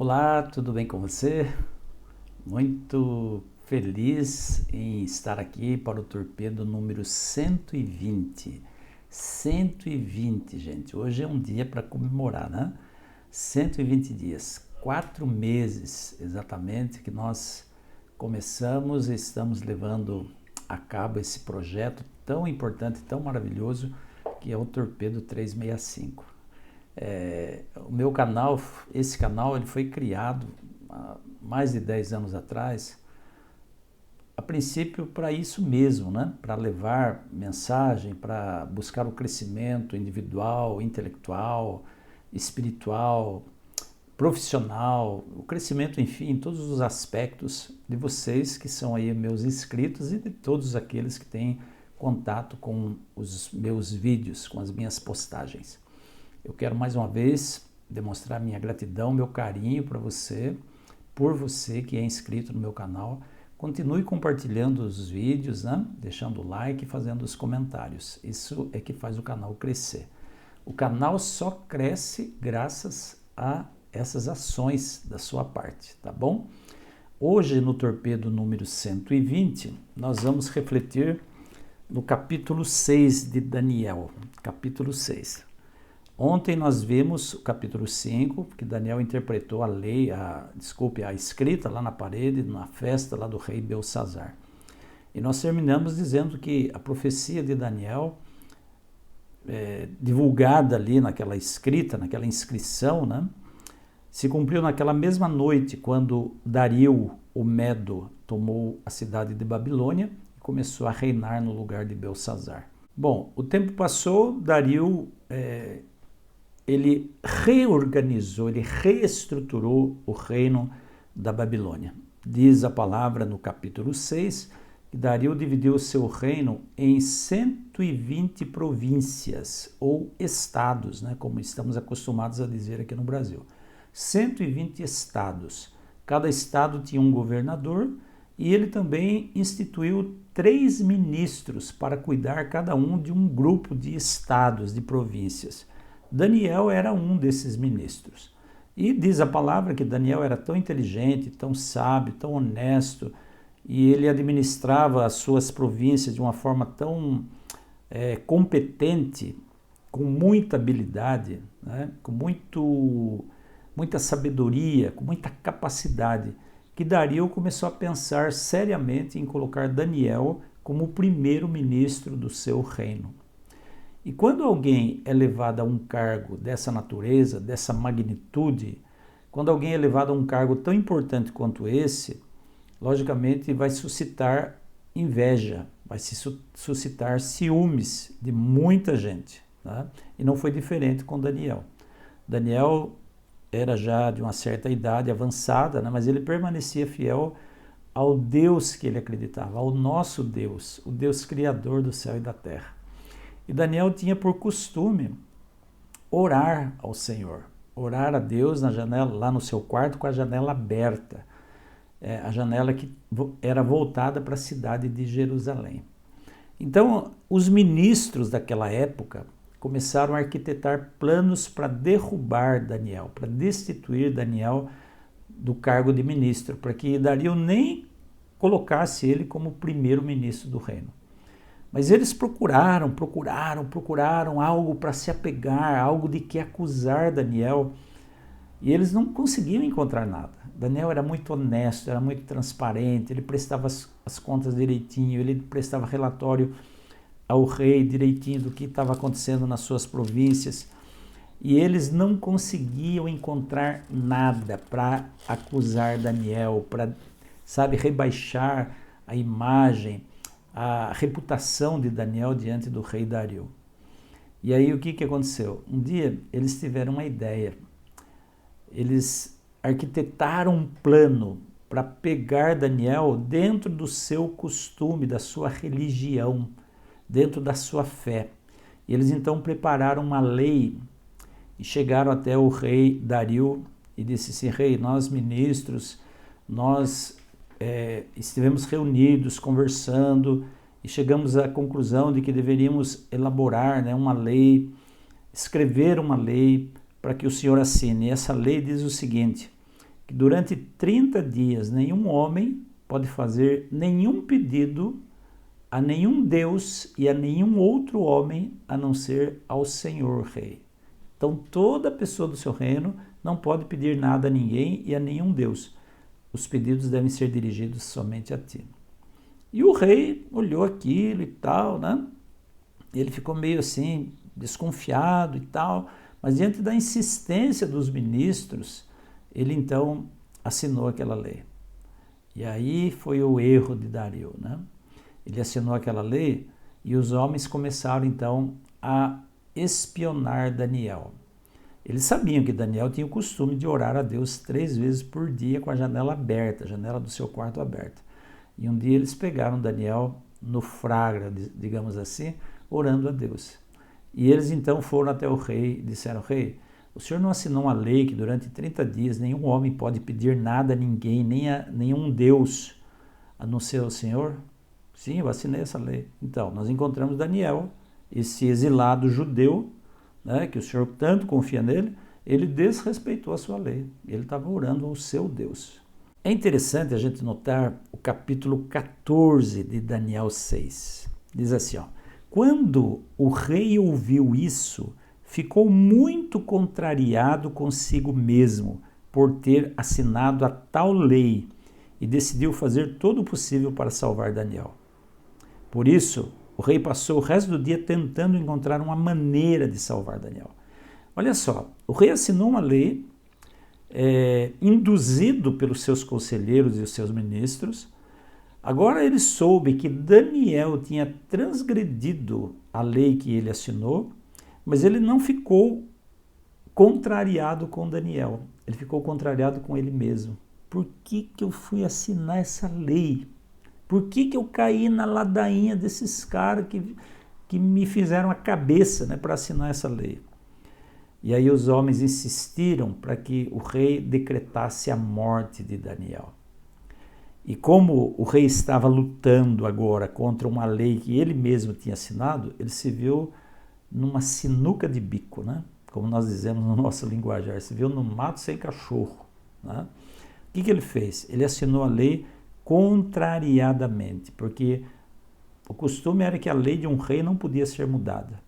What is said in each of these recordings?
Olá, tudo bem com você? Muito feliz em estar aqui para o torpedo número 120. 120, gente. Hoje é um dia para comemorar, né? 120 dias, 4 meses exatamente que nós começamos e estamos levando a cabo esse projeto tão importante, tão maravilhoso, que é o Torpedo 365. O meu canal, esse canal, ele foi criado há mais de 10 anos atrás, a princípio para isso mesmo, né? Para levar mensagem, para buscar o crescimento individual, intelectual, espiritual, profissional, o crescimento, enfim, em todos os aspectos de vocês que são aí meus inscritos e de todos aqueles que têm contato com os meus vídeos, com as minhas postagens. Eu quero mais uma vez demonstrar minha gratidão, meu carinho para você, por você que é inscrito no meu canal. Continue compartilhando os vídeos, né? Deixando o like e fazendo os comentários. Isso é que faz o canal crescer. O canal só cresce graças a essas ações da sua parte, tá bom? Hoje, no torpedo número 120, nós vamos refletir no capítulo 6 de Daniel. Capítulo 6. Ontem nós vimos o capítulo 5, que Daniel interpretou a escrita lá na parede, na festa lá do rei Belsazar. E nós terminamos dizendo que a profecia de Daniel, divulgada ali naquela escrita, naquela inscrição, né, se cumpriu naquela mesma noite, quando Dario, o Medo, tomou a cidade de Babilônia e começou a reinar no lugar de Belsazar. Bom, o tempo passou, Dario ele reorganizou, ele reestruturou o reino da Babilônia. Diz a palavra no capítulo 6 que Dario dividiu o seu reino em 120 províncias ou estados, né, como estamos acostumados a dizer aqui no Brasil. 120 estados. Cada estado tinha um governador e ele também instituiu 3 ministros para cuidar cada um de um grupo de estados, de províncias. Daniel era um desses ministros. E diz a palavra que Daniel era tão inteligente, tão sábio, tão honesto, e ele administrava as suas províncias de uma forma tão competente, com muita habilidade, né? Com muita sabedoria, com muita capacidade, que Dario começou a pensar seriamente em colocar Daniel como o primeiro ministro do seu reino. E quando alguém é levado a um cargo dessa natureza, dessa magnitude, quando alguém é levado a um cargo tão importante quanto esse, logicamente vai suscitar inveja, vai se suscitar ciúmes de muita gente, tá? E não foi diferente com Daniel. Daniel era já de uma certa idade avançada, né? Mas ele permanecia fiel ao Deus que ele acreditava, ao nosso Deus, o Deus criador do céu e da terra. E Daniel tinha por costume orar ao Senhor, orar a Deus na janela, lá no seu quarto, com a janela aberta, a janela que era voltada para a cidade de Jerusalém. Então, os ministros daquela época começaram a arquitetar planos para derrubar Daniel, para destituir Daniel do cargo de ministro, para que Dario nem colocasse ele como primeiro-ministro do reino. Mas eles procuraram algo para se apegar, algo de que acusar Daniel, e eles não conseguiam encontrar nada. Daniel era muito honesto, era muito transparente, ele prestava as contas direitinho, ele prestava relatório ao rei direitinho do que estava acontecendo nas suas províncias, e eles não conseguiam encontrar nada para acusar Daniel, para, rebaixar a imagem, a reputação de Daniel diante do rei Dario. E aí o que aconteceu? Um dia eles tiveram uma ideia. Eles arquitetaram um plano para pegar Daniel dentro do seu costume, da sua religião, dentro da sua fé. E eles então prepararam uma lei e chegaram até o rei Dario e disse assim: rei, nós ministros, nós estivemos reunidos, conversando, e chegamos à conclusão de que deveríamos elaborar, né, uma lei, escrever uma lei para que o senhor assine. E essa lei diz o seguinte, que durante 30 dias nenhum homem pode fazer nenhum pedido a nenhum Deus e a nenhum outro homem a não ser ao Senhor Rei. Então toda pessoa do seu reino não pode pedir nada a ninguém e a nenhum Deus. Os pedidos devem ser dirigidos somente a ti. E o rei olhou aquilo e tal, né? Ele ficou meio assim, desconfiado e tal, mas diante da insistência dos ministros, ele então assinou aquela lei. E aí foi o erro de Dario, né? Ele assinou aquela lei e os homens começaram então a espionar Daniel. Eles sabiam que Daniel tinha o costume de orar a Deus 3 vezes por dia com a janela aberta, a janela do seu quarto aberta. E um dia eles pegaram Daniel no flagra, digamos assim, orando a Deus. E eles então foram até o rei e disseram: Rei, o senhor não assinou uma lei que durante 30 dias nenhum homem pode pedir nada a ninguém, nem a nenhum Deus, a não ser o Senhor? Sim, eu assinei essa lei. Então, nós encontramos Daniel, esse exilado judeu, né, que o senhor tanto confia nele, ele desrespeitou a sua lei. Ele estava orando ao seu Deus. É interessante a gente notar o capítulo 14 de Daniel 6. Diz assim, ó: quando o rei ouviu isso, ficou muito contrariado consigo mesmo por ter assinado a tal lei e decidiu fazer todo o possível para salvar Daniel. Por isso, o rei passou o resto do dia tentando encontrar uma maneira de salvar Daniel. Olha só, o rei assinou uma lei induzido pelos seus conselheiros e os seus ministros. Agora ele soube que Daniel tinha transgredido a lei que ele assinou, mas ele não ficou contrariado com Daniel, ele ficou contrariado com ele mesmo. Por que eu fui assinar essa lei? Por que eu caí na ladainha desses caras que me fizeram a cabeça, né, para assinar essa lei? E aí os homens insistiram para que o rei decretasse a morte de Daniel. E como o rei estava lutando agora contra uma lei que ele mesmo tinha assinado, ele se viu numa sinuca de bico, né? Como nós dizemos no nosso linguajar, se viu no mato sem cachorro, né? O que ele fez? Ele assinou a lei contrariadamente, porque o costume era que a lei de um rei não podia ser mudada.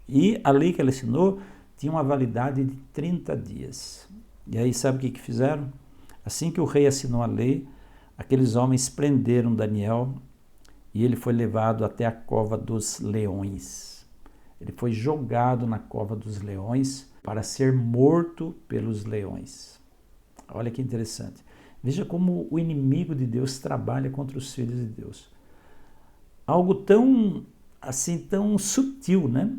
E a lei que ele assinou tinha uma validade de 30 dias. E aí sabe o que fizeram? Assim que o rei assinou a lei, aqueles homens prenderam Daniel e ele foi levado até a cova dos leões. Ele foi jogado na cova dos leões para ser morto pelos leões. Olha que interessante. Veja como o inimigo de Deus trabalha contra os filhos de Deus. Algo tão sutil, né?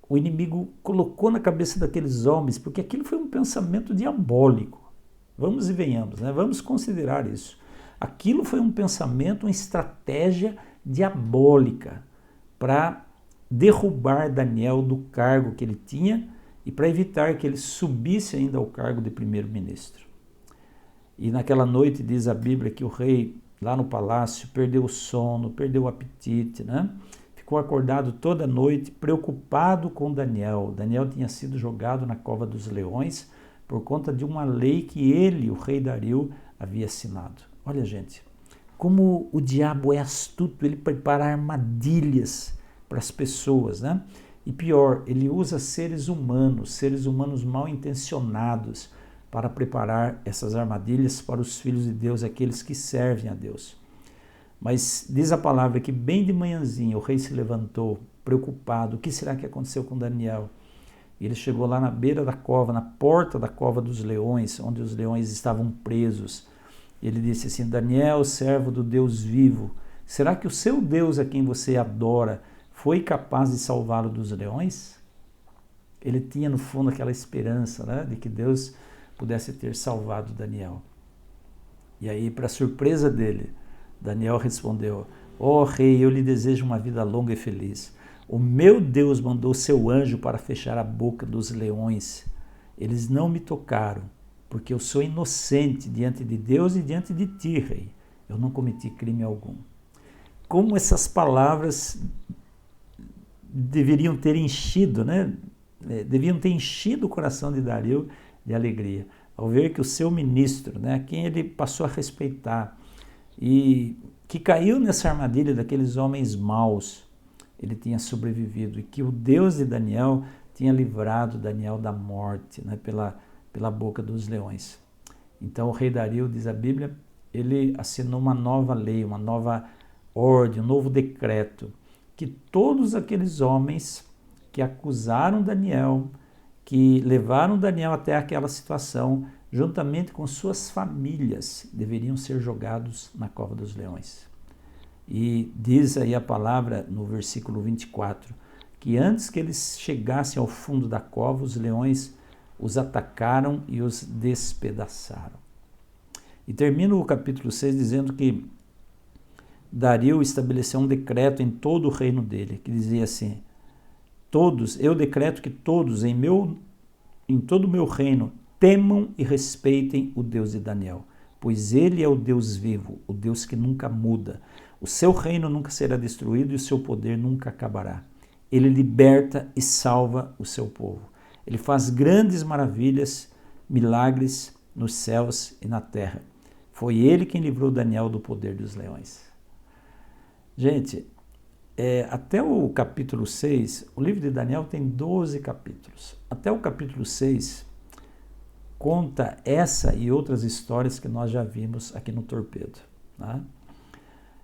O inimigo colocou na cabeça daqueles homens, porque aquilo foi um pensamento diabólico. Vamos e venhamos, né? Vamos considerar isso. Aquilo foi um pensamento, uma estratégia diabólica para derrubar Daniel do cargo que ele tinha e para evitar que ele subisse ainda ao cargo de primeiro-ministro. E naquela noite diz a Bíblia que o rei, lá no palácio, perdeu o sono, perdeu o apetite, né? Ficou acordado toda noite, preocupado com Daniel. Daniel tinha sido jogado na cova dos leões por conta de uma lei que ele, o rei Dario, havia assinado. Olha, gente, como o diabo é astuto, ele prepara armadilhas para as pessoas, né? E pior, ele usa seres humanos mal intencionados, para preparar essas armadilhas para os filhos de Deus, aqueles que servem a Deus. Mas diz a palavra que bem de manhãzinha o rei se levantou, preocupado. O que será que aconteceu com Daniel? E ele chegou lá na beira da cova, na porta da cova dos leões, onde os leões estavam presos. Ele disse assim: Daniel, servo do Deus vivo, será que o seu Deus a quem você adora foi capaz de salvá-lo dos leões? Ele tinha no fundo aquela esperança, né, de que Deus pudesse ter salvado Daniel. E aí, para surpresa dele, Daniel respondeu: ó rei, eu lhe desejo uma vida longa e feliz. O meu Deus mandou seu anjo para fechar a boca dos leões. Eles não me tocaram, porque eu sou inocente diante de Deus e diante de ti, rei. Eu não cometi crime algum. Como essas palavras deveriam ter enchido, né? Deviam ter enchido o coração de Dario de alegria. ao ver que o seu ministro, né, quem ele passou a respeitar, e que caiu nessa armadilha daqueles homens maus, ele tinha sobrevivido, e que o Deus de Daniel tinha livrado Daniel da morte, né, pela boca dos leões. Então o rei Dario, diz a Bíblia, ele assinou uma nova lei, uma nova ordem, um novo decreto, que todos aqueles homens que acusaram Daniel, que levaram Daniel até aquela situação, juntamente com suas famílias, deveriam ser jogados na cova dos leões. E diz aí a palavra no versículo 24, que antes que eles chegassem ao fundo da cova, os leões os atacaram e os despedaçaram. E termina o capítulo 6 dizendo que Dario estabeleceu um decreto em todo o reino dele, que dizia assim: eu decreto que todos em todo o meu reino temam e respeitem o Deus de Daniel, pois ele é o Deus vivo, o Deus que nunca muda. O seu reino nunca será destruído e o seu poder nunca acabará. Ele liberta e salva o seu povo. Ele faz grandes maravilhas, milagres nos céus e na terra. Foi ele quem livrou Daniel do poder dos leões. Gente, até o capítulo 6, o livro de Daniel tem 12 capítulos. Até o capítulo 6 conta essa e outras histórias que nós já vimos aqui no Torpedo. Né?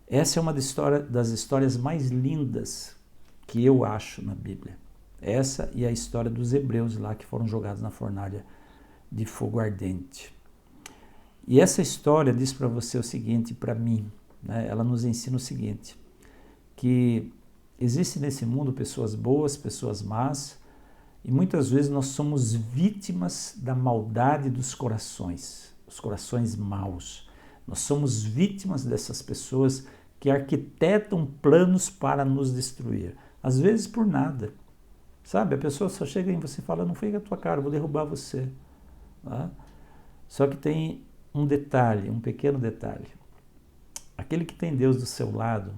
Essa é uma das histórias mais lindas que eu acho na Bíblia. Essa e a história dos hebreus lá que foram jogados na fornalha de fogo ardente. E essa história diz para você o seguinte, para mim, né? Ela nos ensina o seguinte, que existe nesse mundo pessoas boas, pessoas más, e muitas vezes nós somos vítimas da maldade dos corações, os corações maus. Nós somos vítimas dessas pessoas que arquitetam planos para nos destruir. Às vezes por nada. Sabe, a pessoa só chega em você e fala, não fica a tua cara, eu vou derrubar você. Tá? Só que tem um detalhe, um pequeno detalhe. Aquele que tem Deus do seu lado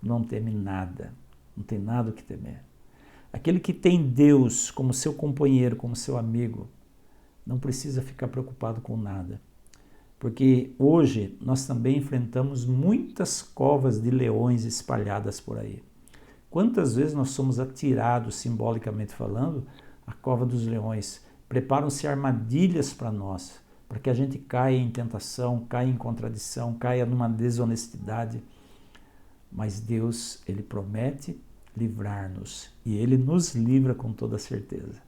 não teme nada, não tem nada o que temer. Aquele que tem Deus como seu companheiro, como seu amigo, não precisa ficar preocupado com nada. Porque hoje nós também enfrentamos muitas covas de leões espalhadas por aí. Quantas vezes nós somos atirados, simbolicamente falando, à cova dos leões? Preparam-se armadilhas para nós, para que a gente caia em tentação, caia em contradição, caia numa desonestidade. Mas Deus, Ele promete livrar-nos e Ele nos livra com toda certeza.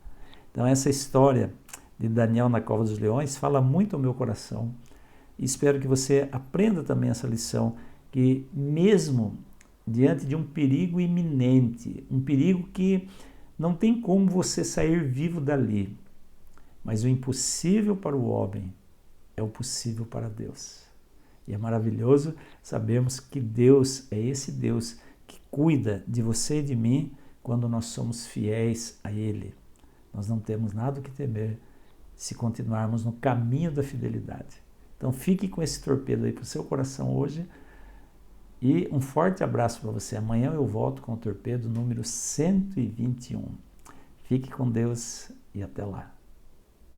Então essa história de Daniel na cova dos leões fala muito ao meu coração e espero que você aprenda também essa lição, que mesmo diante de um perigo iminente, um perigo que não tem como você sair vivo dali, mas o impossível para o homem é o possível para Deus. E é maravilhoso sabermos que Deus é esse Deus que cuida de você e de mim quando nós somos fiéis a Ele. Nós não temos nada o que temer se continuarmos no caminho da fidelidade. Então fique com esse torpedo aí para o seu coração hoje e um forte abraço para você. Amanhã eu volto com o torpedo número 121. Fique com Deus e até lá.